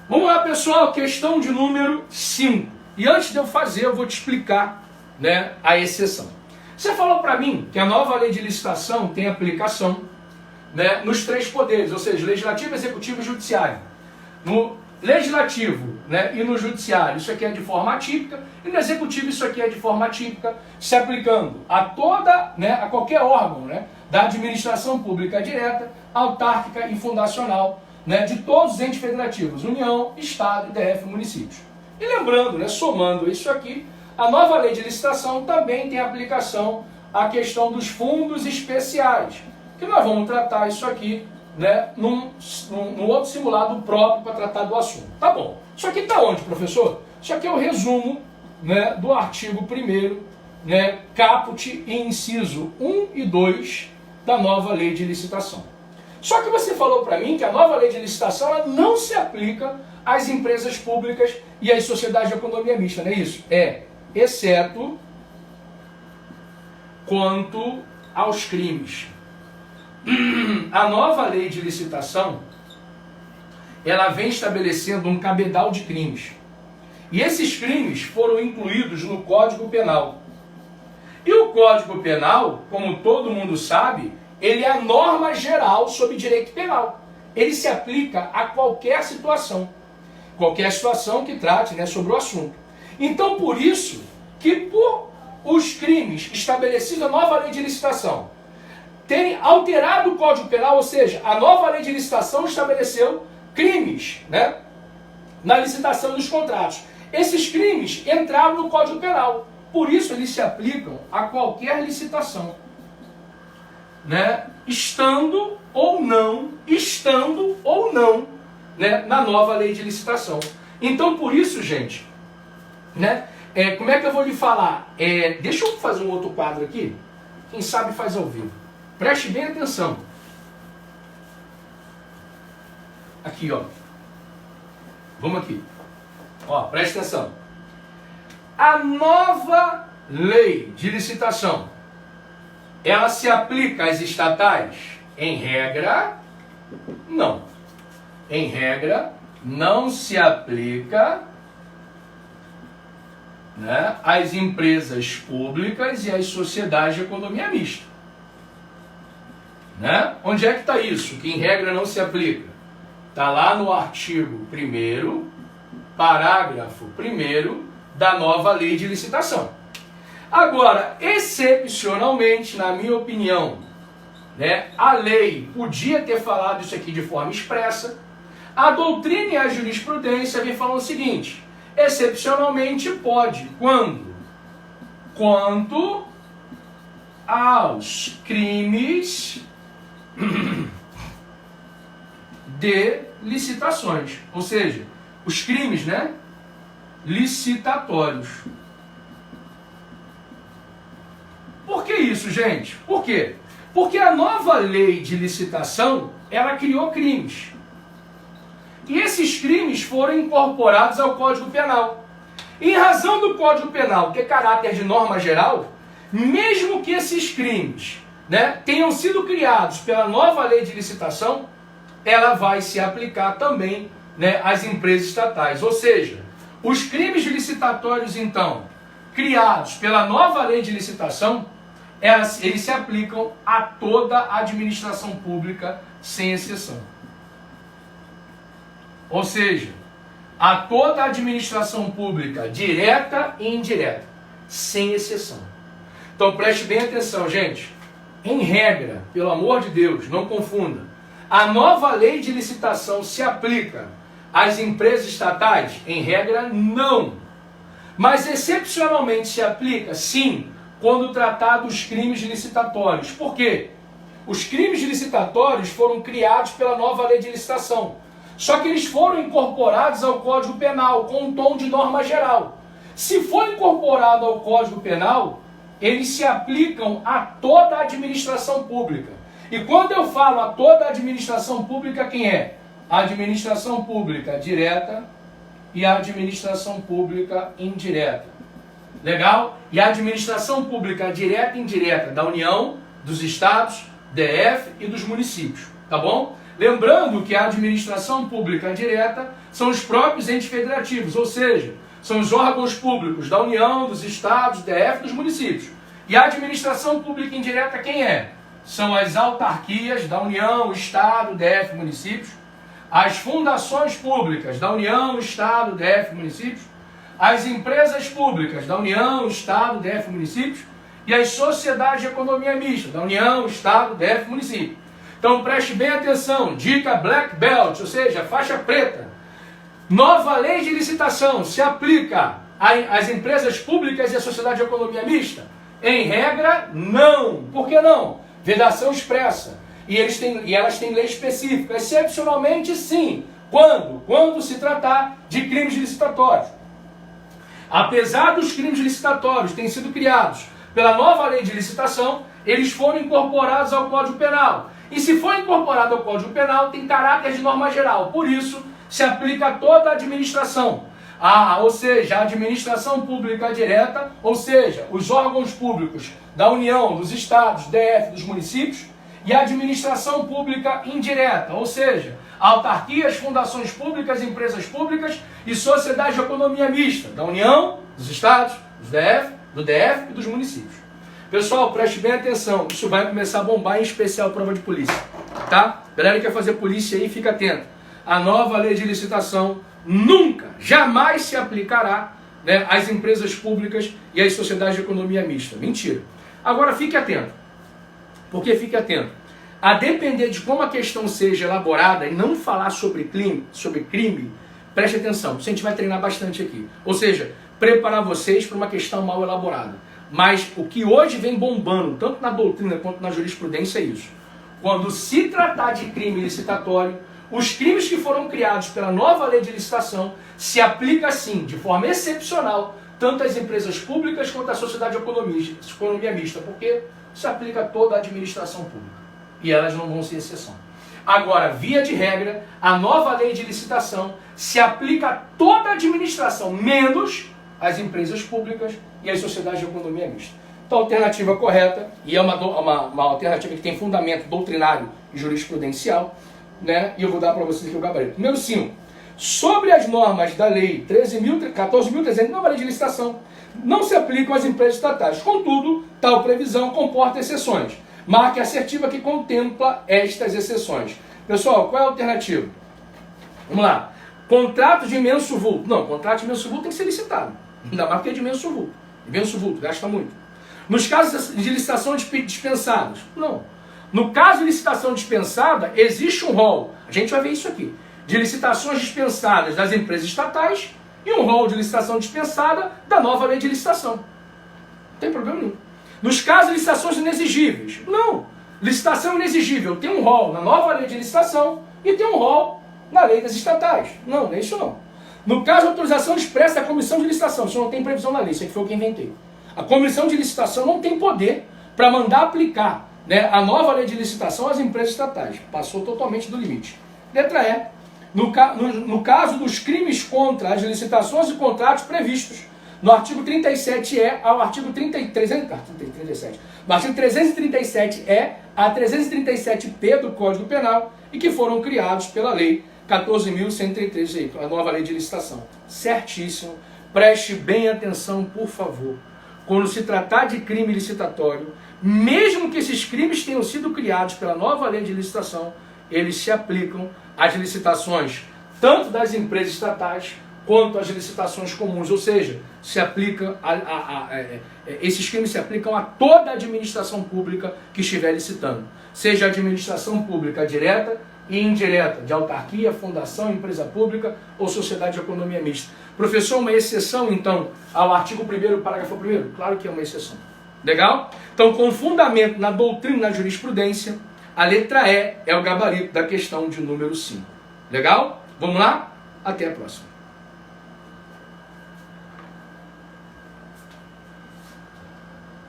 Vamos lá, pessoal, questão de número 5. E antes de eu fazer, eu vou te explicar, né, a exceção. Você falou para mim que a nova lei de licitação tem aplicação, né, nos três poderes, ou seja, legislativo, executivo e judiciário. No legislativo, né, e no judiciário, isso aqui é de forma atípica, e no executivo isso aqui é de forma atípica, se aplicando a toda, né, a qualquer órgão, né, da administração pública direta, autárquica e fundacional, né, de todos os entes federativos, União, Estado, DF, municípios. E lembrando, né, somando isso aqui, a nova lei de licitação também tem aplicação à questão dos fundos especiais, que nós vamos tratar isso aqui, né, num outro simulado próprio para tratar do assunto. Tá bom. Isso aqui está onde, professor? Isso aqui é o resumo, né, do artigo 1º, né, caput e inciso 1 e 2 da nova lei de licitação. Só que você falou para mim que a nova lei de licitação ela não se aplica às empresas públicas e às sociedades de economia mista, não é isso? É, exceto quanto aos crimes. A nova lei de licitação, ela vem estabelecendo um cabedal de crimes. E esses crimes foram incluídos no Código Penal. E o Código Penal, como todo mundo sabe, ele é a norma geral sobre direito penal. Ele se aplica a qualquer situação que trate, né, sobre o assunto. Então, por isso que por os crimes estabelecidos na nova lei de licitação terem alterado o Código Penal, ou seja, a nova lei de licitação estabeleceu crimes, né, na licitação dos contratos. Esses crimes entraram no Código Penal. Por isso eles se aplicam a qualquer licitação, né, estando ou não, né, na nova lei de licitação. Então, por isso, gente, né, como é que eu vou lhe falar? Deixa eu fazer um outro quadro aqui. Quem sabe faz ao vivo. Preste bem atenção. Aqui, ó. Vamos aqui. Ó, preste atenção. A nova lei de licitação, ela se aplica às estatais? Em regra, não. Em regra, não se aplica, né, às empresas públicas e às sociedades de economia mista. Né? Onde é que está isso? Que em regra não se aplica? Está lá no artigo 1º, parágrafo 1º da nova lei de licitação. Agora, excepcionalmente, na minha opinião, né, a lei podia ter falado isso aqui de forma expressa. A doutrina e a jurisprudência vem falando o seguinte: excepcionalmente pode, quanto aos crimes de licitações, ou seja, os crimes, né, licitatórios. Por que isso, gente? Por quê? Porque a nova lei de licitação, ela criou crimes. E esses crimes foram incorporados ao Código Penal. Em razão do Código Penal ter caráter de norma geral, mesmo que esses crimes, né, tenham sido criados pela nova lei de licitação, ela vai se aplicar também, né, às empresas estatais. Ou seja, os crimes licitatórios, então, criados pela nova lei de licitação, eles se aplicam a toda a administração pública, sem exceção. Ou seja, a toda a administração pública, direta e indireta, sem exceção. Então preste bem atenção, gente. Em regra, pelo amor de Deus, não confunda. A nova lei de licitação se aplica às empresas estatais? Em regra, não. Mas excepcionalmente se aplica, sim, quando tratar dos crimes licitatórios. Por quê? Os crimes licitatórios foram criados pela nova lei de licitação. Só que eles foram incorporados ao Código Penal com um tom de norma geral. Se for incorporado ao Código Penal, eles se aplicam a toda a administração pública. E quando eu falo a toda a administração pública, quem é? A administração pública direta e a administração pública indireta. Legal? E a administração pública direta e indireta da União, dos Estados, DF e dos municípios. Tá bom? Lembrando que a administração pública direta são os próprios entes federativos, ou seja, são os órgãos públicos da União, dos estados, do DF, dos municípios. E a administração pública indireta quem é? São as autarquias da União, Estado, DF, municípios, as fundações públicas da União, Estado, DF, municípios, as empresas públicas da União, Estado, DF, municípios e as sociedades de economia mista da União, Estado, DF, município. Então preste bem atenção, dica Black Belt, ou seja, faixa preta. Nova lei de licitação se aplica às empresas públicas e à sociedade de economia mista? Em regra, não. Por que não? Vedação expressa. E elas têm lei específica. Excepcionalmente, sim. Quando? Quando se tratar de crimes licitatórios. Apesar dos crimes licitatórios terem sido criados pela nova lei de licitação, eles foram incorporados ao Código Penal. E se for incorporado ao Código Penal, tem caráter de norma geral. Por isso, se aplica a toda a administração. Ou seja, a administração pública direta, ou seja, os órgãos públicos da União, dos estados, DF, dos municípios, e a administração pública indireta, ou seja, autarquias, fundações públicas, empresas públicas e sociedades de economia mista, da União, dos estados, do DF e dos municípios. Pessoal, preste bem atenção, isso vai começar a bombar, em especial prova de polícia, tá? Galera que quer fazer polícia aí, fica atento. A nova lei de licitação nunca, jamais se aplicará, né, às empresas públicas e às sociedades de economia mista. Mentira. Agora fique atento. Por que fique atento? A depender de como a questão seja elaborada e não falar sobre crime, preste atenção, isso a gente vai treinar bastante aqui. Ou seja, preparar vocês para uma questão mal elaborada. Mas o que hoje vem bombando, tanto na doutrina quanto na jurisprudência, é isso. Quando se tratar de crime licitatório, os crimes que foram criados pela nova lei de licitação se aplica sim, de forma excepcional, tanto às empresas públicas quanto à sociedade de economia mista, porque se aplica a toda a administração pública. E elas não vão ser exceção. Agora, via de regra, a nova lei de licitação se aplica a toda a administração, menos as empresas públicas e as sociedades de economia mista. Então, a alternativa correta, e é uma alternativa que tem fundamento doutrinário e jurisprudencial, né? E eu vou dar para vocês aqui o gabarito. Número 5. Sobre as normas da lei 14.300, nova lei de licitação, não se aplicam às empresas estatais. Contudo, tal previsão comporta exceções. Marque a assertiva que contempla estas exceções. Pessoal, qual é a alternativa? Vamos lá. Contrato de imenso vulto. Não, contrato de imenso vulto tem que ser licitado. Ainda mais porque é de imenso vulto. Imenso vulto, gasta muito. Nos casos de licitação dispensados, não. No caso de licitação dispensada, existe um rol. A gente vai ver isso aqui. De licitações dispensadas das empresas estatais e um rol de licitação dispensada da nova lei de licitação. Não tem problema nenhum. Nos casos de licitações inexigíveis, não. Licitação inexigível tem um rol na nova lei de licitação e tem um rol na lei das estatais. Não, não é isso não. No caso de autorização expressa da comissão de licitação, isso não tem previsão na lei, isso aqui foi o que eu inventei. A comissão de licitação não tem poder para mandar aplicar, né, a nova lei de licitação às empresas estatais. Passou totalmente do limite. Letra E. No caso dos crimes contra as licitações e contratos previstos no artigo 37E ao artigo 337. No artigo 337E a 337P do Código Penal e que foram criados pela lei 14.133, a nova lei de licitação. Certíssimo. Preste bem atenção, por favor. Quando se tratar de crime licitatório, mesmo que esses crimes tenham sido criados pela nova lei de licitação, eles se aplicam às licitações tanto das empresas estatais quanto às licitações comuns, ou seja, se aplica esses crimes se aplicam a toda a administração pública que estiver licitando, seja a administração pública direta e indireta, de autarquia, fundação, empresa pública ou sociedade de economia mista. Professor, uma exceção então ao artigo 1º, parágrafo 1º? Claro que é uma exceção. Legal? Então, com fundamento na doutrina e na jurisprudência, a letra E é o gabarito da questão de número 5. Legal? Vamos lá? Até a próxima.